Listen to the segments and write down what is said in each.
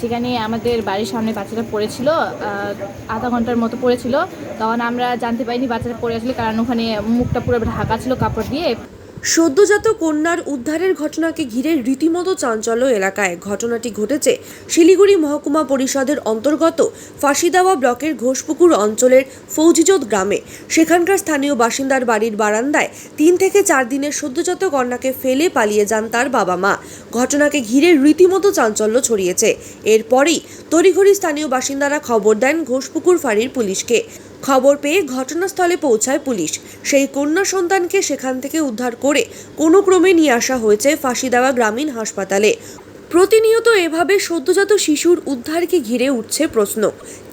সেখানে আমাদের বাড়ির সামনে বাচ্চাটা পড়েছিল, আধা ঘন্টার মতো পড়েছিল। তখন আমরা জানতে পারিনি বাচ্চাটা পড়ে আসলে, কারণ ওখানে মুখটা পুরো ঢাকা ছিল কাপড় দিয়ে। সদ্যজাত কন্যার উদ্ধারের ঘটনাকে ঘিরে রীতিমতো চাঞ্চল্য এলাকায়। ঘটনাটি ঘটেছে শিলিগুড়ি মহকুমা পরিষদের অন্তর্গত ফাঁসিদাওয়া ব্লকের ঘোষপুকুর অঞ্চলের ফৌজিজোত গ্রামে। সেখানকার স্থানীয় বাসিন্দার বাড়ির বারান্দায় 3 থেকে 4 দিনের সদ্যজাত কন্যাকে ফেলে পালিয়ে যান তার বাবা মা। ঘটনাকে ঘিরে রীতিমতো চাঞ্চল্য ছড়িয়েছে। এরপরই তড়িঘড়ি স্থানীয় বাসিন্দারা খবর দেন ঘোষপুকুর ফাঁড়ির পুলিশকে। খবর পেয়ে ঘটনাস্থলে পৌঁছায় পুলিশ। সেই কন্যা সন্তানকে সেখান থেকে উদ্ধার করে কোনো ক্রমে নিয়ে আসা হয়েছে ফাঁসিদাওয়া গ্রামীণ হাসপাতালে। প্রতিনিয়ত এভাবে সদ্যজাত শিশুর উদ্ধারকে ঘিরে উঠছে প্রশ্ন।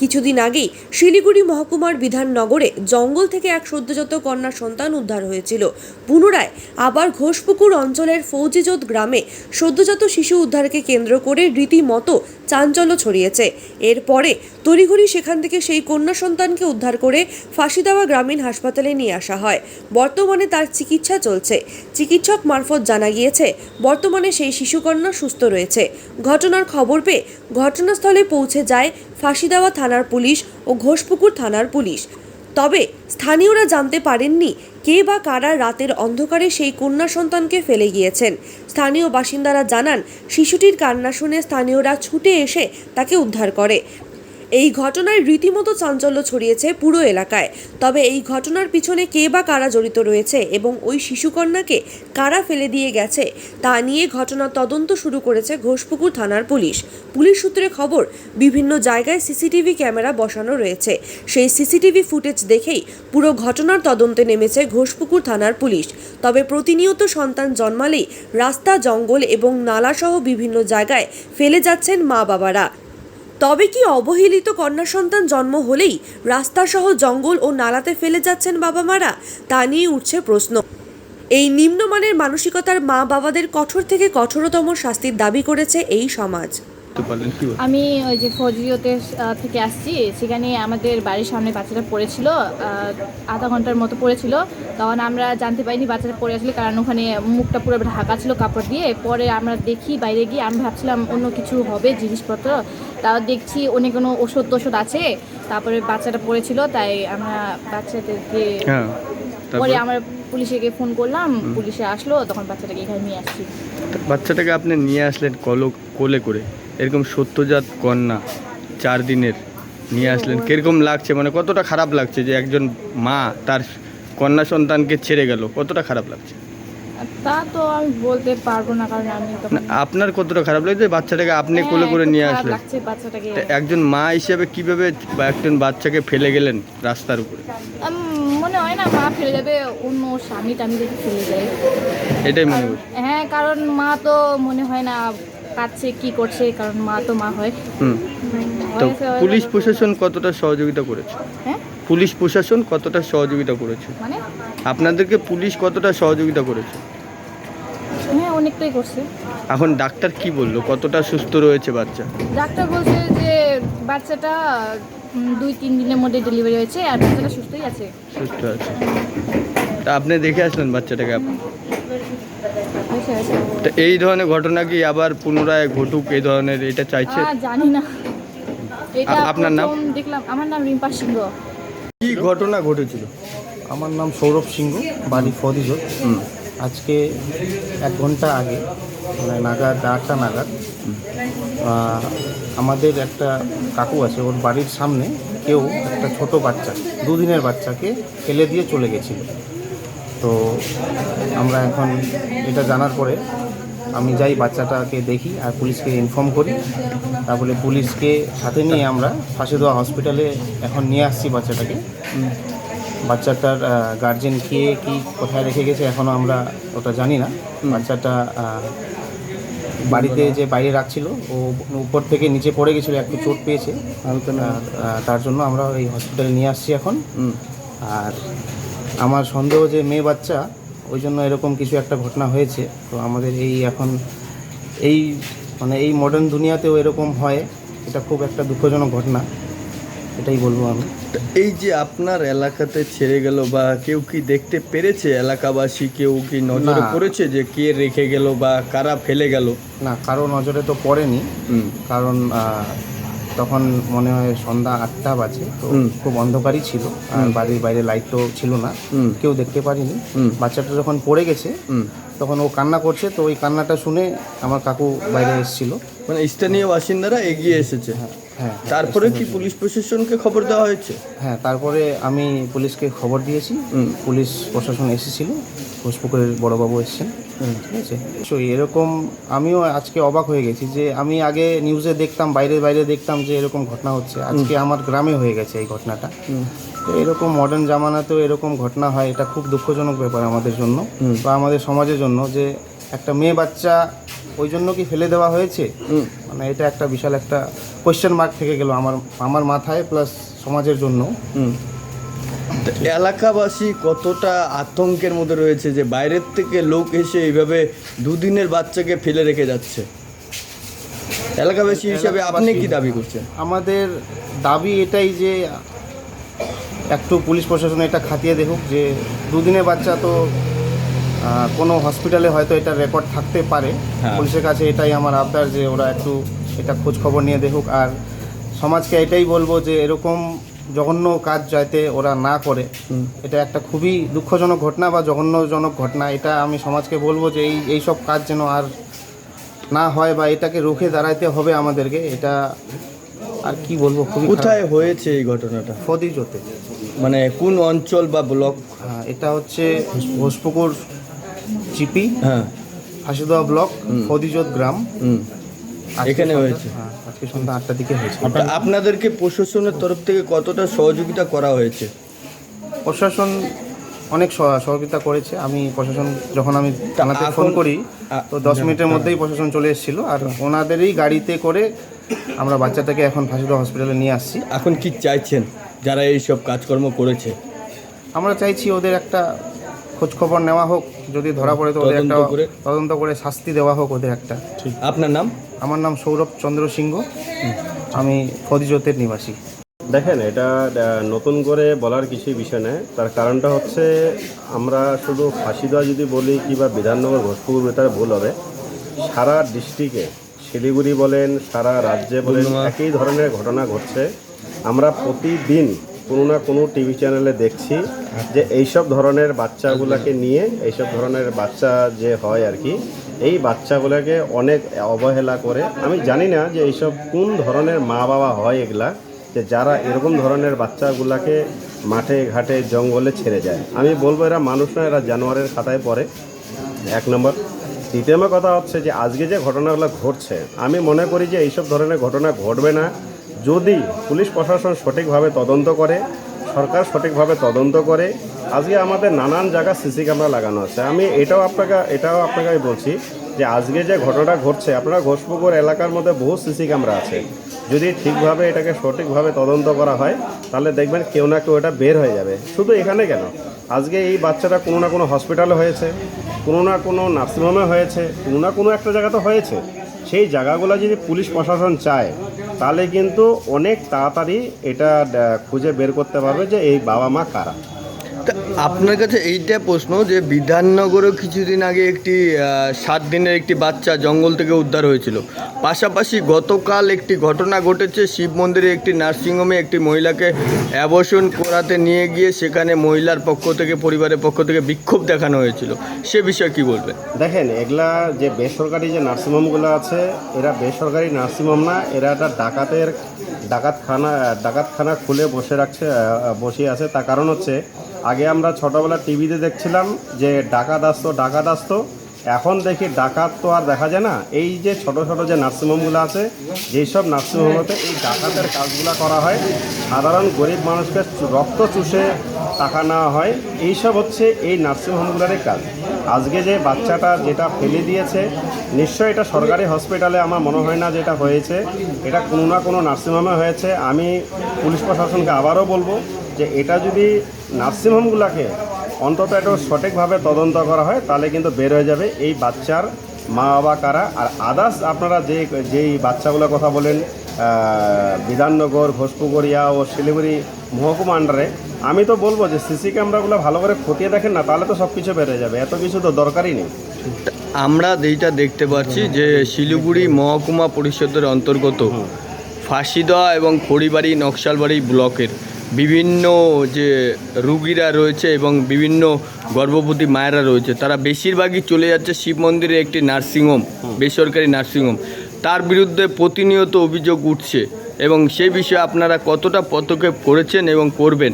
কিছুদিন আগেই শিলিগুড়ি মহকুমার বিধাননগরে জঙ্গল থেকে এক সদ্যজাত কন্যা সন্তান উদ্ধার হয়েছিল। পুনরায় আবার ঘোষপুকুর অঞ্চলের ফৌজিজোত গ্রামে সদ্যজাত শিশু উদ্ধারকে কেন্দ্র করে রীতিমতো চাঞ্চল্য ছড়িয়েছে। এরপরে তড়িঘড়ি সেখান থেকে সেই কন্যা সন্তানকে উদ্ধার করে ফাঁসিদাওয়া গ্রামীণ হাসপাতালে নিয়ে আসা হয়। বর্তমানে তার চিকিৎসা চলছে। চিকিৎসক মারফত জানা গিয়েছে বর্তমানে সেই শিশুকন্যা সুস্থ রয়েছে। ঘটনার খবর পেয়ে ঘটনাস্থলে পৌঁছে যায় ফাঁসিদাওয়া থানার পুলিশ ও ঘোষপুকুর থানার পুলিশ। তবে স্থানীয়রা জানতে পারেননি কে বা কারা রাতের অন্ধকারে সেই কন্যা সন্তানকে ফেলে গিয়েছেন। স্থানীয় বাসিন্দারা জানান, শিশুটির কান্না শুনে স্থানীয়রা ছুটে এসে তাকে উদ্ধার করে। এই ঘটনায় রীতিমতো চাঞ্চল্য ছড়িয়েছে পুরো এলাকায়। তবে এই ঘটনার পিছনে কে বা কারা জড়িত রয়েছে এবং ওই শিশুকন্যাকে কারা ফেলে দিয়ে গেছে তা নিয়ে ঘটনার তদন্ত শুরু করেছে ঘোষপুকুর থানার পুলিশ। পুলিশ সূত্রে খবর, বিভিন্ন জায়গায় সিসিটিভি ক্যামেরা বসানো রয়েছে। সেই সিসিটিভি ফুটেজ দেখেই পুরো ঘটনার তদন্তে নেমেছে ঘোষপুকুর থানার পুলিশ। তবে প্রতিনিয়ত সন্তান জন্মালেই রাস্তা, জঙ্গল এবং নালাসহ বিভিন্ন জায়গায় ফেলে যাচ্ছেন মা বাবারা। তবে কি অবহেলিত কন্যা সন্তান জন্ম হলেই রাস্তাসহ জঙ্গল ও নালাতে ফেলে যাচ্ছেন বাবা মারা? তা নিয়ে উঠছে প্রশ্ন। এই নিম্নমানের মানসিকতার মা বাবাদের কঠোর থেকে কঠোরতম শাস্তির দাবি করেছে এই সমাজ। আমি ওই যে ফৌজিওতে থেকে আসছি, সেখানে আমাদের বাড়ির সামনে বাচ্চাটা পড়েছিল, আধা ঘন্টার মতো পড়েছিল। তখন আমরা জানতে পারিনি বাচ্চাটা পড়ে আসলে, কারণ ওখানে মুখটা পুরো ঢাকা ছিল কাপড় দিয়ে। পরে আমরা দেখি বাইরে গিয়ে, আমি ভাবছিলাম অন্য কিছু হবে জিনিসপত্র, তাও দেখছি অনেক কোনো ওষুধ আছে। তারপরে বাচ্চাটা পড়েছিল, তাই আমরা বাচ্চাদেরকে পরে আমরা পুলিশকে ফোন করলাম, পুলিশে আসলো, তখন বাচ্চাটাকে এখানে নিয়ে আসছি। বাচ্চাটাকে আপনি নিয়ে আসলেন কোলে করে, এরকম সদ্যজাত কন্যা 4 দিনের নিয়ে আসলেন, কিরকম লাগছে? মানে কতটা খারাপ লাগছে যে একজন মা তার কন্যা সন্তানকে ছেড়ে গেল, কতটা খারাপ লাগছে? তা তো আমি বলতে পারবো না, কারণ আমি আপনার কতটা খারাপ লাগছে বাচ্চাটাকে আপনি কোলে করে নিয়ে আসলেন? বাচ্চাটাকে একজন মা হিসেবে কিভাবে একজন বাচ্চাকে ফেলে গেলেন রাস্তার উপরে? মনে হয় না মা ফেলে যাবে, অন্য স্বামী টামি দেখে ফেলে যায়, এটাই মনে হয়। হ্যাঁ, কারণ মা তো মনে হয় না কাছে কি করছে, কারণ মা তো মা হয়। তো পুলিশ প্রশাসন কতটা সহযোগিতা করেছে? হ্যাঁ, পুলিশ প্রশাসন কতটা সহযোগিতা করেছে? মানে আপনাদেরকে পুলিশ কতটা সহযোগিতা করেছে? হ্যাঁ, অনেকটাই করছে। এখন ডাক্তার কি বললো, কতটা সুস্থ রয়েছে বাচ্চা? ডাক্তার বলছে যে বাচ্চাটা 2-3 দিনের মধ্যে ডেলিভারি হয়েছে, আর বাচ্চাটা সুস্থই আছে। সুস্থ আছে। তা আপনি দেখে আসলেন বাচ্চাটাকে? আপনি তো এই ধরনের ঘটনা কি আবার পুনরায় ঘটুক, এই ধরনের এটা চাইছে? জানি না, এটা আপনার নাম? দেখলাম। আমার নাম রিম্পা সিংহ। কি ঘটনা ঘটেছিল? আমার নাম সৌরভ সিংহ, বাড়ি ফৌজিজোত। আজকে 1 ঘন্টা আগে, মানে নাগাদ 8টা নাগাদ, আমাদের একটা কাকু আছে, ওর বাড়ির সামনে কেউ একটা ছোট বাচ্চা, 2 দিনের বাচ্চাকে ফেলে দিয়ে চলে গেছিল। তো আমরা এখন এটা জানার পরে আমি যাই, বাচ্চাটাকে দেখি আর পুলিশকে ইনফর্ম করি। তারপরে পুলিশকে সাথে নিয়ে আমরা ফাঁসিদাওয়া হসপিটালে এখন নিয়ে আসছি বাচ্চাটাকে। বাচ্চাটার গার্জেন কে কি কোথায় রেখে গেছে এখনও আমরা ওটা জানি না। বাচ্চাটা বাড়িতে যে বাইরে রাখছিল, ও উপর থেকে নিচে পড়ে গেছিলো, একটু চোট পেয়েছে, তার জন্য আমরা এই হসপিটালে নিয়ে আসছি এখন। আর আমার সন্দেহ যে মেয়ে বাচ্চা, ওই জন্য এরকম কিছু একটা ঘটনা হয়েছে। তো আমাদের এই এখন এই মানে এই মডার্ন দুনিয়াতেও এরকম হয়, এটা খুব একটা দুঃখজনক ঘটনা। এটাই বলবো আমি। তো এই যে আপনার এলাকাতে ছেড়ে গেল বা কেউ কি দেখতে পেরেছে, এলাকাবাসী কেউ কি নজরে না। পড়েছে যে কে রেখে গেল বা কারা ফেলে গেল? না, কারো নজরে তো পড়েনি, হুম কারণ তখন মনে হয় সন্ধ্যা 8টা বাজে, তো খুব অন্ধকারই ছিল আর বাড়ির বাইরে লাইট তো ছিল না, কেউ দেখতে পারিনি। বাচ্চাটা যখন পড়ে গেছে হুম তখন ও কান্না করছে, তো ওই কান্নাটা শুনে আমার কাকু বাইরে এসেছিল। মানে স্থানীয় বাসিন্দারা এগিয়ে এসেছে। হ্যাঁ, তারপরে কি পুলিশ প্রশাসনকে খবর দেওয়া হয়েছে? হ্যাঁ, তারপরে আমি পুলিশকে খবর দিয়েছি, পুলিশ প্রশাসন এসেছিল, ঘোষপুকুরের বড়বাবু এসেছেন, ঠিক আছে। তো এরকম আমিও আজকে অবাক হয়ে গেছি যে আমি আগে নিউজে দেখতাম, বাইরে বাইরে দেখতাম যে এরকম ঘটনা হচ্ছে, আজকে আমার গ্রামে হয়ে গেছে এই ঘটনাটা। তো এরকম মডার্ন জামানাতেও এরকম ঘটনা হয়, এটা খুব দুঃখজনক ব্যাপার আমাদের জন্য বা আমাদের সমাজের জন্য, যে একটা মেয়ে বাচ্চা ওই জন্য কি ফেলে দেওয়া হয়েছে, মানে এটা একটা বিশাল একটা কোয়েশ্চেন মার্ক থেকে গেল আমার মাথায়, প্লাস সমাজের জন্য। তো এলাকাবাসী কতটা আতঙ্কের মধ্যে রয়েছে যে বাইরের থেকে লোক এসে এইভাবে দুদিনের বাচ্চাকে ফেলে রেখে যাচ্ছে? এলাকাবাসী হিসাবে আপনি কি দাবি করছেন? আমাদের দাবি এটাই যে একটু পুলিশ প্রশাসন এটা খাতিয়ে দেখুক, যে দুদিনের বাচ্চা তো কোনো হসপিটালে হয়তো এটা রেকর্ড থাকতে পারে, হ্যাঁ। পুলিশের কাছে এটাই আমার আবদার যে ওরা একটু এটা খোঁজ খবর নিয়ে দেখুক। আর সমাজকে এটাই বলবো যে এরকম জঘন্য কাজ যাতে ওরা না করে, এটা একটা খুবই দুঃখজনক ঘটনা বা জঘন্যজনক ঘটনা, এটা আমি সমাজকে বলবো যে এই সব কাজ যেন আর না হয় বা এটাকে রুখে দাঁড়াইতে হবে আমাদেরকে। এটা আর কি বলবো, খুবই কোথায় হয়েছে এই ঘটনাটা? ফদিজতে, মানে কোন অঞ্চল বা ব্লক? এটা হচ্ছে ঘোষপুকুর জিপি, হ্যাঁ ফাঁসিদোয়া ব্লক, ফদিজত গ্রাম। আজকে এখানে সন্ধ্যা- হয়েছে। হ্যাঁ, আজকে সন্ধ্যা 8টার দিকে হয়েছে। তা আপনাদেরকে প্রশাসনের তরফ থেকে কতটা সহযোগিতা করা হয়েছে? প্রশাসন অনেক সহযোগিতা করেছে। আমি প্রশাসন যখন আমি থানাতে ফোন করি তো 10 মিনিটের মধ্যেই প্রশাসন চলে এসেছিল, আর ওনাদেরই গাড়িতে করে আমরা বাচ্চাটাকে এখন ফাঁসিদোয়া হসপিটালে নিয়ে আসছি। এখন কি চাইছেন যারা এই সব কাজকর্ম করেছে? আমরা চাইছি ওদের একটা খোঁজ খবর নেওয়া হোক, যদি ধরা পড়ে তো ওদের একটা তদন্ত করে? তদন্ত করে শাস্তি দেওয়া হোক ওদের একটা। আপনার নাম? আমার নাম সৌরভ চন্দ্র সিংহ, আমি ফদিজতের নিবাসী। দেখেন, এটা নতুন করে বলার কিছুই বিষয় নয়। তার কারণটা হচ্ছে, আমরা শুধু ফাঁসিদোয়া যদি বলি কিংবা বিধাননগর ঘোষপুকুর ভেতরে ভুল হবে, সারা ডিস্ট্রিক্টে শিলিগুড়ি বলেন, সারা রাজ্যে বলেন, একই ধরনের ঘটনা ঘটছে। আমরা প্রতিদিন কোনো না কোনো টিভি চ্যানেলে দেখছি যে এইসব ধরনের বাচ্চাগুলোকে নিয়ে, এইসব ধরনের বাচ্চা যে হয় আর কি, এই বাচ্চাগুলোকে অনেক অবহেলা করে। আমি জানি না যে এইসব কোন ধরনের মা বাবা হয় এগুলা, যে যারা এরকম ধরনের বাচ্চাগুলোকে মাঠে ঘাটে জঙ্গলে ছেড়ে যায়। আমি বলবো এরা মানুষ না, এরা জানোয়ারের খাতায় পড়ে, 1 নম্বর। দ্বিতীয় কথা হচ্ছে যে আজকে যে ঘটনাগুলো ঘটছে, আমি মনে করি যে এইসব ধরনের ঘটনা ঘটবে না যদি পুলিশ প্রশাসন সঠিকভাবে তদন্ত করে, সরকার সঠিকভাবে তদন্ত করে। আজকে আমাদের নানান জায়গা সিসি ক্যামেরা লাগানো আছে। আমি এটাও আপনাকে আমি বলছি যে আজকে যে ঘটনাটা ঘটছে, আপনারা ঘোষপুকুর এলাকার মধ্যে বহু সিসি ক্যামেরা আছে, যদি ঠিকভাবে এটাকে সঠিকভাবে তদন্ত করা হয় তাহলে দেখবেন কেউ না কেউ এটা বের হয়ে যাবে। শুধু এখানে কেন, আজকে এই বাচ্চাটা কোনো না কোনো হসপিটালে হয়েছে, কোনো না কোনো নার্সিংহোমে হয়েছে, কোনো না কোনো একটা জায়গাতে হয়েছে। সেই জায়গাগুলো যদি পুলিশ প্রশাসন চায় তাহলে কিন্তু অনেক তাড়াতাড়ি এটা খুঁজে বের করতে পারবে যে এই বাবা মা কারা। তা আপনার কাছে এইটা প্রশ্ন যে বিধাননগরেও কিছুদিন আগে একটি 7 দিনের একটি বাচ্চা জঙ্গল থেকে উদ্ধার হয়েছিল, পাশাপাশি গতকাল একটি ঘটনা ঘটেছে শিব মন্দিরে একটি নার্সিংহোমে একটি মহিলাকে অ্যাবর্শন করাতে নিয়ে গিয়ে সেখানে মহিলার পক্ষ থেকে, পরিবারের পক্ষ থেকে বিক্ষোভ দেখানো হয়েছিল, সে বিষয়ে কি বলবেন? দেখেন, এগুলা যে বেসরকারি যে নার্সিংহোমগুলো আছে, এরা বেসরকারি নার্সিংহোম না, এরা একটা ডাকাতখানা খুলে বসে আছে। তার কারণ হচ্ছে, আগে আমরা ছোটোবেলা টিভিতে দেখছিলাম যে ডাকাত আসতো, এখন দেখি ডাকাত তো আর দেখা যায় না। এই যে ছোট ছোট যে নার্সিংহোমগুলো আছে, যেই সব নার্সিংহোমতে এই ডাকাতের কাজগুলো করা হয়, সাধারণ গরিব মানুষকে রক্ত চুষে টাকা নেওয়া হয়, এইসব হচ্ছে এই নার্সিংহোমগুলোরই কাজ। আজকে যে বাচ্চাটা যেটা ফেলে দিয়েছে, নিশ্চয়ই এটা সরকারি হসপিটালে আমার মনে হয় না যেটা হয়েছে, এটা কোনো না কোনো নার্সিংহোমে হয়েছে। আমি পুলিশ প্রশাসনকে আবারও বলবো যে এটা যদি নার্সিংহোমগুলোকে অন্তত একটু সঠিকভাবে তদন্ত করা হয় তাহলে কিন্তু বের হয়ে যাবে এই বাচ্চার মা বাবা কারা। আর আদার্স আপনারা যেই বাচ্চাগুলোর কথা বলেন, বিধাননগর, ঘোষপুকুরিয়া ও শিলিগুড়ি মহকুমা আন্ডারে, আমি তো বলবো যে সিসি ক্যামেরাগুলো ভালো করে খতিয়ে দেখেন না, তাহলে তো সব কিছু বেড়ে যাবে, এত কিছু তো দরকারই নেই। আমরা যেটা দেখতে পাচ্ছি যে শিলিগুড়ি মহকুমা পরিষদের অন্তর্গত ফাঁসিদহ এবং খড়িবাড়ি নকশালবাড়ি ব্লকের বিভিন্ন যে রুগীরা রয়েছে এবং বিভিন্ন গর্ভবতী মায়েরা রয়েছে, তারা বেশিরভাগই চলে যাচ্ছে শিব মন্দিরে একটি নার্সিংহোম, বেসরকারি নার্সিংহোম। তার বিরুদ্ধে প্রতিনিয়ত অভিযোগ উঠছে এবং সেই বিষয়ে আপনারা কতটা পদক্ষেপ করেছেন এবং করবেন?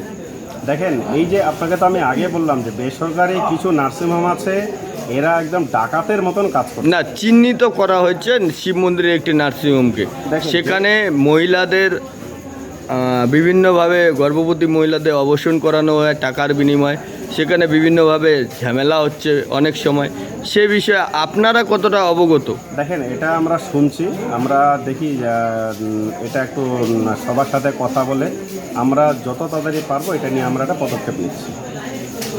দেখেন, এই যে আপনাকে তো আমি আগে বললাম যে বেসরকারি কিছু নার্সিংহোম আছে, এরা একদম ডাকাতের মতন কাজ করে। না, চিহ্নিত করা হয়েছে শিব মন্দিরের একটি নার্সিংহোমকে, দেখেন, সেখানে মহিলাদের বিভিন্নভাবে গর্ভবতী মহিলাদের অবসান করানো হয় টাকার বিনিময়ে, সেখানে বিভিন্নভাবে ঝামেলা হচ্ছে অনেক সময়। সে বিষয়ে আপনারা কতটা অবগত? দেখেন, এটা আমরা শুনছি, আমরা দেখি এটা একটু সবার সাথে কথা বলে আমরা যত তাড়াতাড়ি পারবো এটা নিয়ে আমরা একটা পদক্ষেপ নিচ্ছি।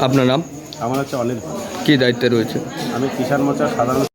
আপনার নাম? আমার হচ্ছে অনিল, কী দায়িত্বে রয়েছে? আমি কিষাণ মোর্চার সাধারণ